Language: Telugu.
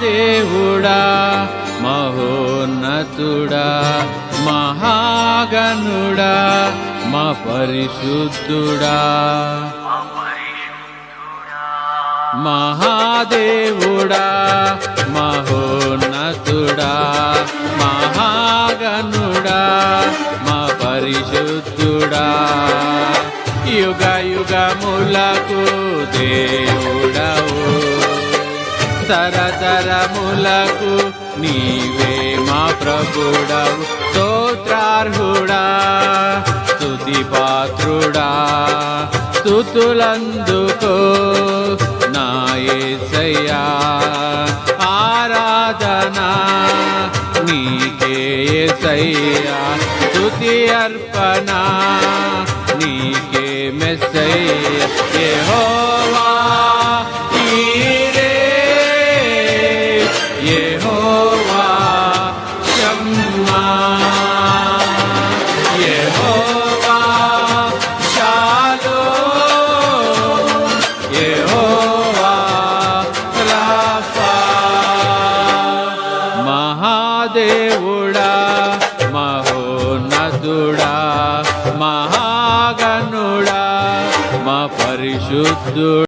మహాదేవుడా మహోన్నతుడా మహాగణుడా మా పరిశుద్ధుడా మహాదేవుడా మహోన్నతుడా మహాగణుడా మా పరిశుద్ధుడా యుగ యుగములకు దేవుడవు తరతరములకు నీవే మా ప్రభుడవు స్తోత్రార్హుడా స్తుతి పాత్రుడా స్తుతులందుకో నా యేసయ్యా ఆరాధనా నీకే యేసయ్యా స్తుతి అర్పణ నీకే మెస్సయ్యా యెహోవా ఈరే యెహోవా షమ్మా యెహోవా షాలోమ్ యెహోవా రాఫా మహాదేవుడా మహోన్నతుడా మహాగణుడా మా పరిశుద్ధుడా